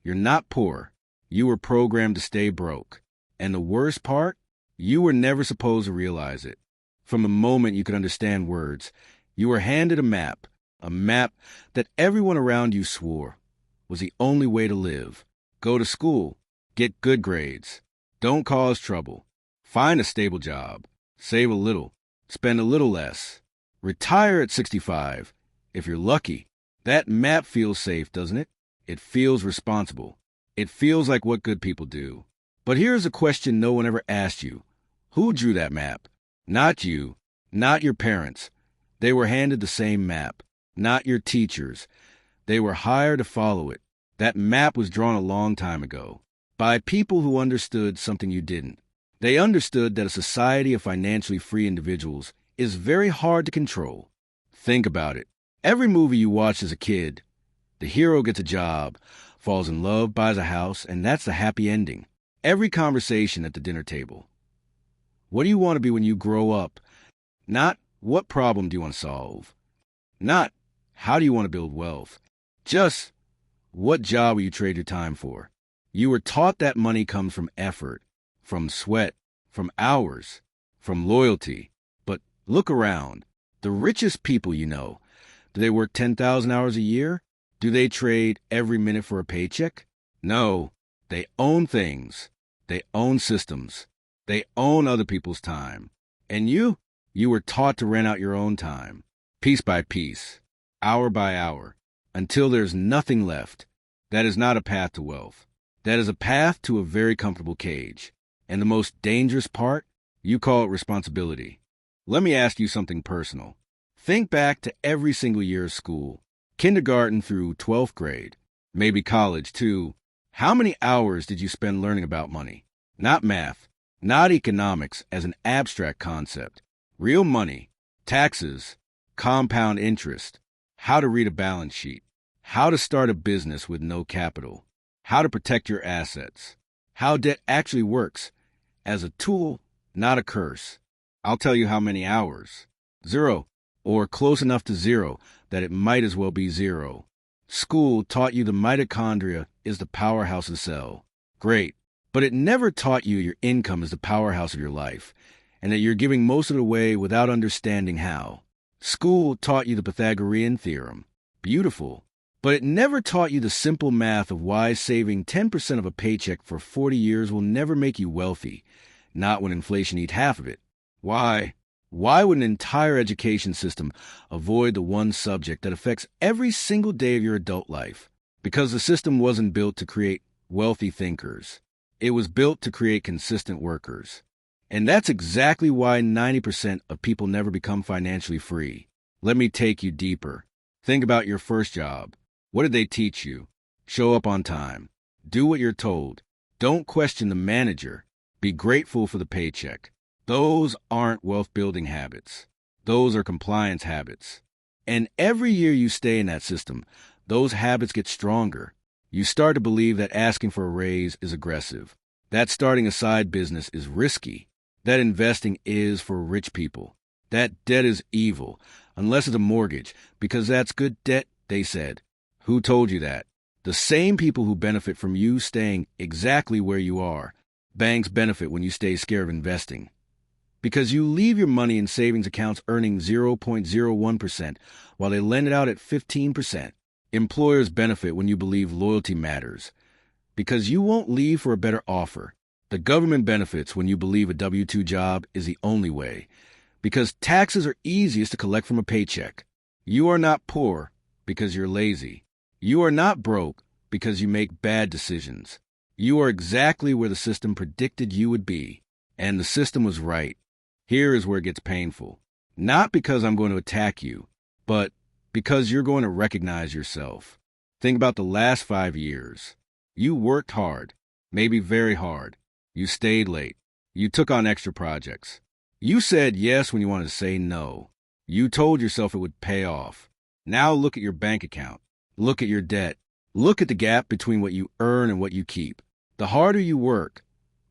You're not poor. You were programmed to stay broke. And the worst part? You were never supposed to realize it. From the moment you could understand words, you were handed a map that everyone around you swore was the only way to live. Go to school, get good grades, don't cause trouble, find a stable job, save a little, spend a little less, retire at 65, if you're lucky. That map feels safe, doesn't it? It feels responsible. It feels like what good people do. But here's a question no one ever asked you. Who drew that map? Not you, not your parents. They were handed the same map. Not your teachers. They were hired to follow it. That map was drawn a long time ago by people who understood something you didn't. They understood that a society of financially free individuals is very hard to control. Think about it. Every movie you watched as a kid, the hero gets a job, falls in love, buys a house, and that's the happy ending. Every conversation at the dinner table. What do you want to be when you grow up? Not what problem do you want to solve? Not how do you want to build wealth? Just what job will you trade your time for? You were taught that money comes from effort, from sweat, from hours, from loyalty. But look around. The richest people you know, do they work 10,000 hours a year? Do they trade every minute for a paycheck? No, they own things. They own systems. They own other people's time. And you were taught to rent out your own time, piece by piece, hour by hour, until there's nothing left. That is not a path to wealth. That is a path to a very comfortable cage. And the most dangerous part, you call it responsibility. Let me ask you something personal. Think back to every single year of school, kindergarten through 12th grade, maybe college too. How many hours did you spend learning about money? Not math, not economics as an abstract concept. Real money, taxes, compound interest, how to read a balance sheet, how to start a business with no capital, how to protect your assets, how debt actually works as a tool, not a curse. I'll tell you how many hours. 0, or close enough to 0 that it might as well be 0. School taught you the mitochondria is the powerhouse of the cell. Great, but it never taught you your income is the powerhouse of your life, and that you're giving most of it away without understanding how. School taught you the Pythagorean theorem. Beautiful. But it never taught you the simple math of why saving 10% of a paycheck for 40 years will never make you wealthy, not when inflation eats half of it. Why? Why would an entire education system avoid the one subject that affects every single day of your adult life? Because the system wasn't built to create wealthy thinkers. It was built to create consistent workers. And that's exactly why 90% of people never become financially free. Let me take you deeper. Think about your first job. What did they teach you? Show up on time. Do what you're told. Don't question the manager. Be grateful for the paycheck. Those aren't wealth-building habits. Those are compliance habits. And every year you stay in that system, those habits get stronger. You start to believe that asking for a raise is aggressive, that starting a side business is risky, that investing is for rich people, that debt is evil, unless it's a mortgage, because that's good debt, they said. Who told you that? The same people who benefit from you staying exactly where you are. Banks benefit when you stay scared of investing, because you leave your money in savings accounts earning 0.01% while they lend it out at 15%. Employers benefit when you believe loyalty matters, because you won't leave for a better offer. The government benefits when you believe a W-2 job is the only way, because taxes are easiest to collect from a paycheck. You are not poor because you're lazy. You are not broke because you make bad decisions. You are exactly where the system predicted you would be, and the system was right. Here is where it gets painful. Not because I'm going to attack you, but because you're going to recognize yourself. Think about the last 5 years. You worked hard, maybe very hard. You stayed late. You took on extra projects. You said yes when you wanted to say no. You told yourself it would pay off. Now look at your bank account. Look at your debt. Look at the gap between what you earn and what you keep. The harder you work,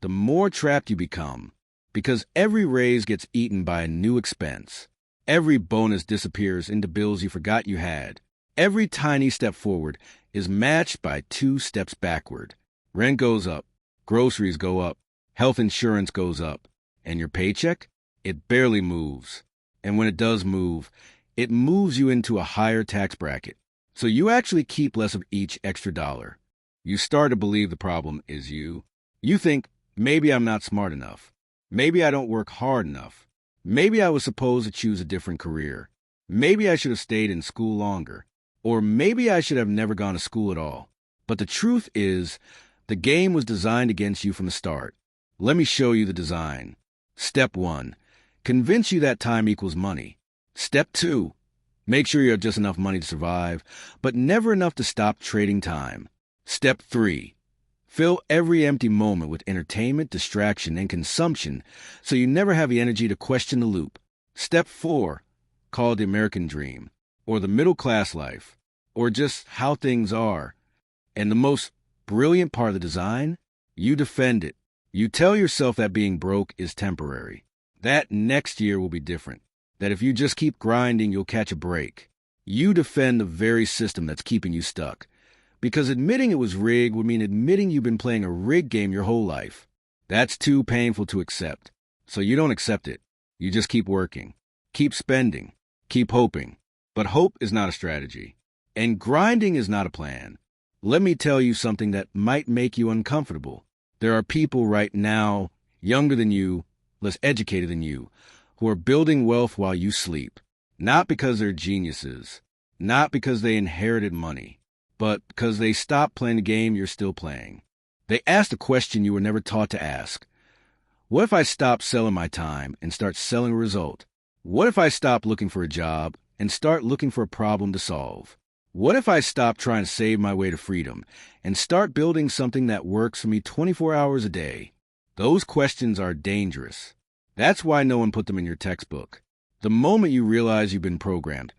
the more trapped you become. Because every raise gets eaten by a new expense. Every bonus disappears into bills you forgot you had. Every tiny step forward is matched by 2 steps backward. Rent goes up, groceries go up, health insurance goes up, and your paycheck? It barely moves. And when it does move, it moves you into a higher tax bracket. So you actually keep less of each extra dollar. You start to believe the problem is you. You think, maybe I'm not smart enough. Maybe I don't work hard enough. Maybe I was supposed to choose a different career. Maybe I should have stayed in school longer. Or maybe I should have never gone to school at all. But the truth is, the game was designed against you from the start. Let me show you the design. Step 1. Convince you that time equals money. Step 2. Make sure you have just enough money to survive, but never enough to stop trading time. Step 3. Fill every empty moment with entertainment, distraction, and consumption so you never have the energy to question the loop. Step 4. Called the American dream, or the middle-class life, or just how things are. And the most brilliant part of the design? You defend it. You tell yourself that being broke is temporary, that next year will be different, that if you just keep grinding, you'll catch a break. You defend the very system that's keeping you stuck, because admitting it was rigged would mean admitting you've been playing a rigged game your whole life. That's too painful to accept, so you don't accept it. You just keep working, keep spending, keep hoping. But hope is not a strategy, and grinding is not a plan. Let me tell you something that might make you uncomfortable. There are people right now, younger than you, less educated than you, who are building wealth while you sleep. Not because they're geniuses, not because they inherited money, but because they stopped playing the game you're still playing. They asked a question you were never taught to ask. What if I stop selling my time and start selling a result? What if I stop looking for a job and start looking for a problem to solve? What if I stop trying to save my way to freedom and start building something that works for me 24 hours a day? Those questions are dangerous. That's why no one put them in your textbook. The moment you realize you've been programmed,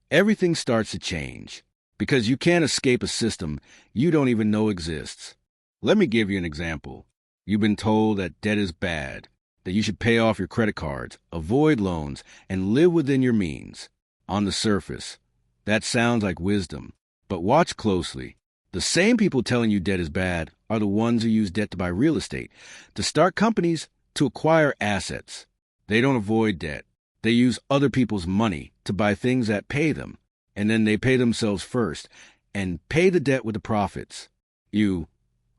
everything starts to change, because you can't escape a system you don't even know exists. Let me give you an example. You've been told that debt is bad, that you should pay off your credit cards, avoid loans, and live within your means. On the surface, that sounds like wisdom, but watch closely. The same people telling you debt is bad are the ones who use debt to buy real estate, to start companies, to acquire assets. They don't avoid debt. They use other people's money to buy things that pay them, and then they pay themselves first and pay the debt with the profits. You,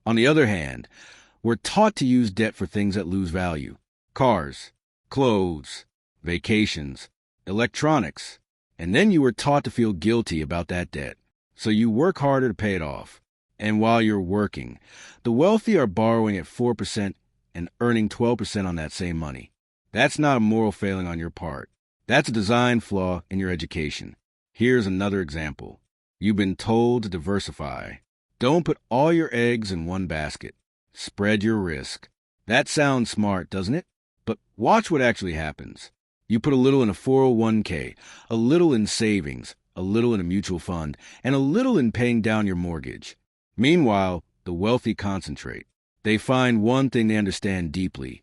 on the other hand, were taught to use debt for things that lose value. Cars, clothes, vacations, electronics. And then you were taught to feel guilty about that debt, so you work harder to pay it off. And while you're working, the wealthy are borrowing at 4% and earning 12% on that same money. That's not a moral failing on your part. That's a design flaw in your education. Here's another example. You've been told to diversify. Don't put all your eggs in one basket. Spread your risk. That sounds smart, doesn't it? But watch what actually happens. You put a little in a 401k, a little in savings, a little in a mutual fund, and a little in paying down your mortgage. Meanwhile, the wealthy concentrate. They find one thing they understand deeply,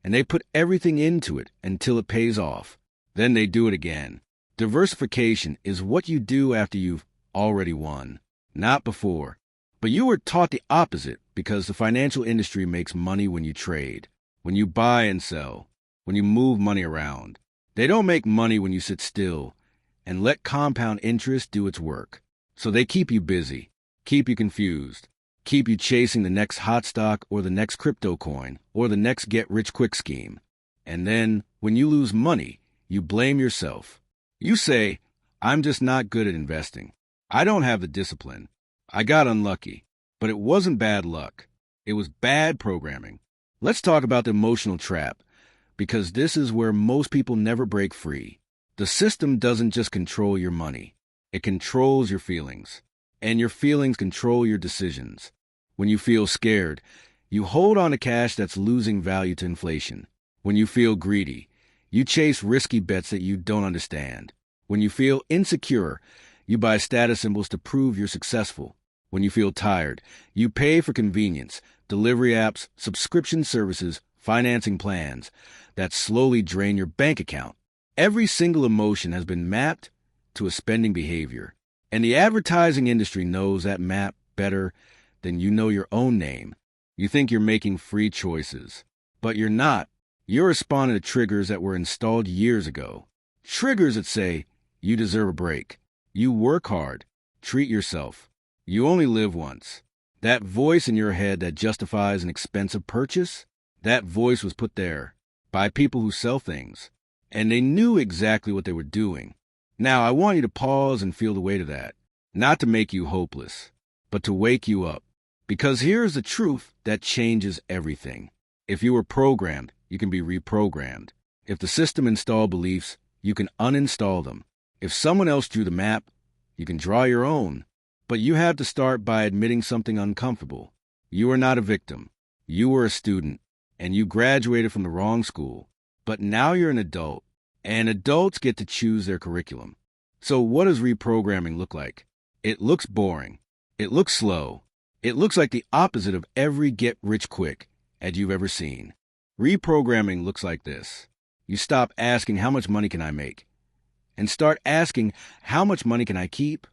and they put everything into it until it pays off. Then they do it again. Diversification is what you do after you've already won, not before. But you were taught the opposite because the financial industry makes money when you trade, when you buy and sell, when you move money around. They don't make money when you sit still and let compound interest do its work. So they keep you busy, keep you confused, keep you chasing the next hot stock or the next crypto coin or the next get-rich-quick scheme. And then, when you lose money, you blame yourself. You say, I'm just not good at investing. I don't have the discipline. I got unlucky. But it wasn't bad luck. It was bad programming. Let's talk about the emotional trap, because this is where most people never break free. The system doesn't just control your money. It controls your feelings. And your feelings control your decisions. When you feel scared, you hold on to cash that's losing value to inflation. When you feel greedy, you chase risky bets that you don't understand. When you feel insecure, you buy status symbols to prove you're successful. When you feel tired, you pay for convenience, delivery apps, subscription services, financing plans that slowly drain your bank account. Every single emotion has been mapped to a spending behavior. And the advertising industry knows that map better than you know your own name. You think you're making free choices, but you're not. You're responding to triggers that were installed years ago. Triggers that say, you deserve a break. You work hard. Treat yourself. You only live once. That voice in your head that justifies an expensive purchase, that voice was put there by people who sell things, and they knew exactly what they were doing. Now, I want you to pause and feel the weight of that, not to make you hopeless, but to wake you up. Because here's the truth that changes everything. If you were programmed, you can be reprogrammed. If the system installed beliefs, you can uninstall them. If someone else drew the map, you can draw your own. But you have to start by admitting something uncomfortable. You are not a victim. You were a student, and you graduated from the wrong school. But now you're an adult, and adults get to choose their curriculum. So what does reprogramming look like? It looks boring. It looks slow. It looks like the opposite of every get-rich-quick ad you've ever seen. Reprogramming looks like this. You stop asking, how much money can I make? And start asking, how much money can I keep?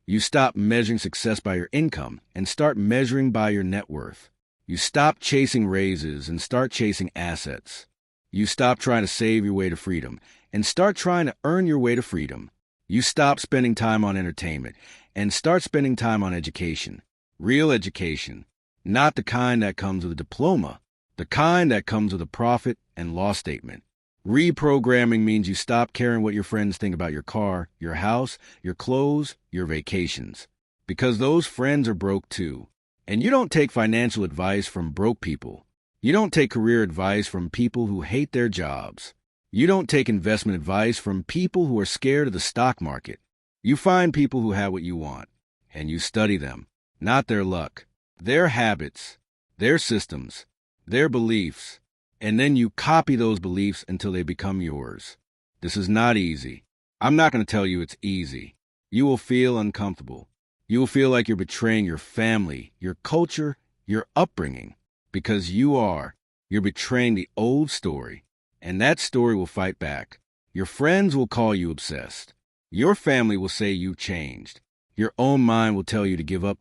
You stop measuring success by your income and start measuring by your net worth. You stop chasing raises and start chasing assets. You stop trying to save your way to freedom and start trying to earn your way to freedom. You stop spending time on entertainment and start spending time on education. Real education, not the kind that comes with a diploma, the kind that comes with a profit and loss statement. Reprogramming means you stop caring what your friends think about your car, your house, your clothes, your vacations. Because those friends are broke too. And you don't take financial advice from broke people. You don't take career advice from people who hate their jobs. You don't take investment advice from people who are scared of the stock market. You find people who have what you want, and you study them, not their luck, their habits, their systems, their beliefs, and then you copy those beliefs until they become yours. This is not easy. I'm not going to tell you it's easy. You will feel uncomfortable. You will feel like you're betraying your family, your culture, your upbringing, because you're betraying the old story, and that story will fight back. Your friends will call you obsessed. Your family will say you've changed. Your own mind will tell you to give up,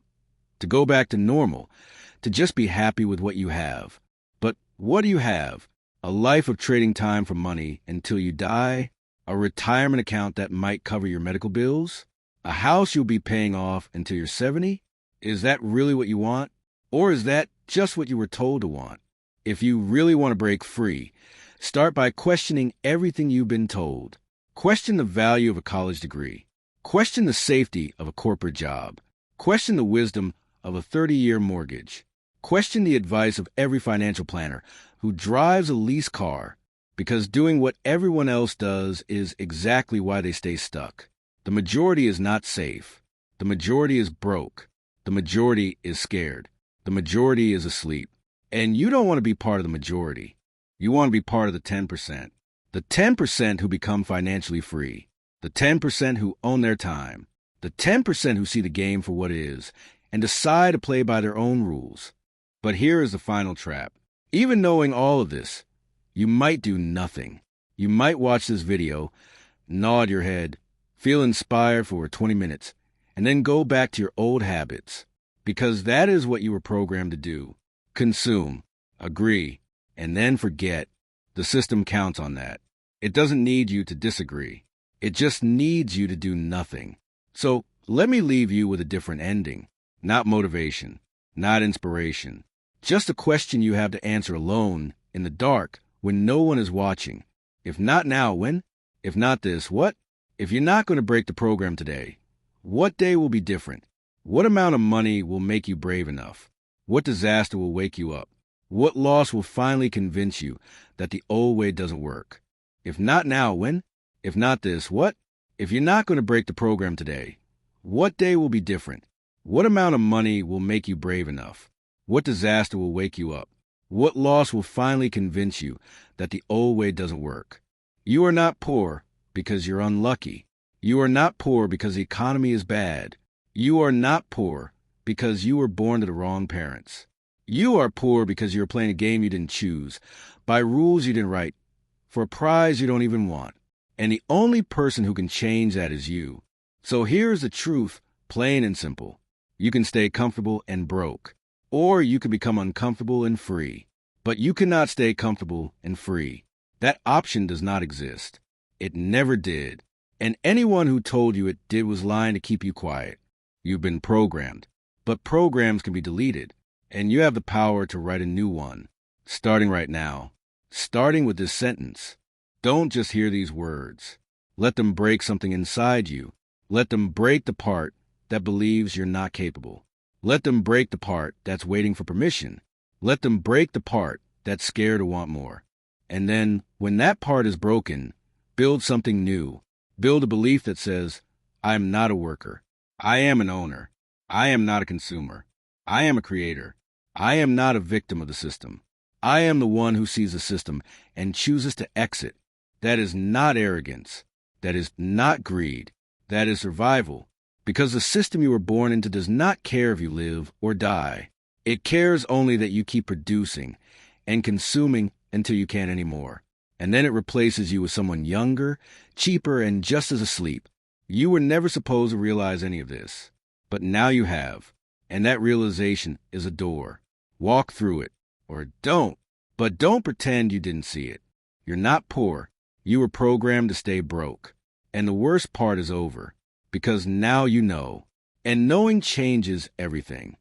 to go back to normal, to just be happy with what you have. But what do you have? A life of trading time for money until you die? A retirement account that might cover your medical bills? A house you'll be paying off until you're 70? Is that really what you want? Or is that just what you were told to want? If you really want to break free, start by questioning everything you've been told. Question the value of a college degree. Question the safety of a corporate job. Question the wisdom of a 30-year mortgage. Question the advice of every financial planner who drives a lease car, because doing what everyone else does is exactly why they stay stuck. The majority is not safe. The majority is broke. The majority is scared. The majority is asleep. And you don't want to be part of the majority. You want to be part of the 10%. The 10% who become financially free. The 10% who own their time. The 10% who see the game for what it is and decide to play by their own rules. But here is the final trap. Even knowing all of this, you might do nothing. You might watch this video, nod your head, feel inspired for 20 minutes, and then go back to your old habits. Because that is what you were programmed to do. Consume, agree, and then forget. The system counts on that. It doesn't need you to disagree. It just needs you to do nothing. So let me leave you with a different ending. Not motivation, not inspiration. Just a question you have to answer alone, in the dark, when no one is watching. If not now, when? If not this, what? If you're not going to break the program today, what day will be different? What amount of money will make you brave enough? What disaster will wake you up? What loss will finally convince you that the old way doesn't work? If not now, when? If not this, what? If you're not going to break the program today, what day will be different? What amount of money will make you brave enough? What disaster will wake you up? What loss will finally convince you that the old way doesn't work? You are not poor because you're unlucky. You are not poor because the economy is bad. You are not poor because you were born to the wrong parents. You are poor because you're playing a game you didn't choose, by rules you didn't write, for a prize you don't even want. And the only person who can change that is you. So here's the truth, plain and simple. You can stay comfortable and broke, or you can become uncomfortable and free. But you cannot stay comfortable and free. That option does not exist. It never did. And anyone who told you it did was lying to keep you quiet. You've been programmed. But programs can be deleted, and you have the power to write a new one, starting right now. Starting with this sentence. Don't just hear these words. Let them break something inside you. Let them break the part that believes you're not capable. Let them break the part that's waiting for permission. Let them break the part that's scared to want more. And then, when that part is broken, build something new. Build a belief that says, I am not a worker. I am an owner. I am not a consumer. I am a creator. I am not a victim of the system. I am the one who sees the system and chooses to exit. That is not arrogance. That is not greed. That is survival. Because the system you were born into does not care if you live or die. It cares only that you keep producing and consuming until you can't anymore. And then it replaces you with someone younger, cheaper, and just as asleep. You were never supposed to realize any of this. But now you have. And that realization is a door. Walk through it. Or don't. But don't pretend you didn't see it. You're not poor. You were programmed to stay broke. And the worst part is over. Because now you know. And knowing changes everything.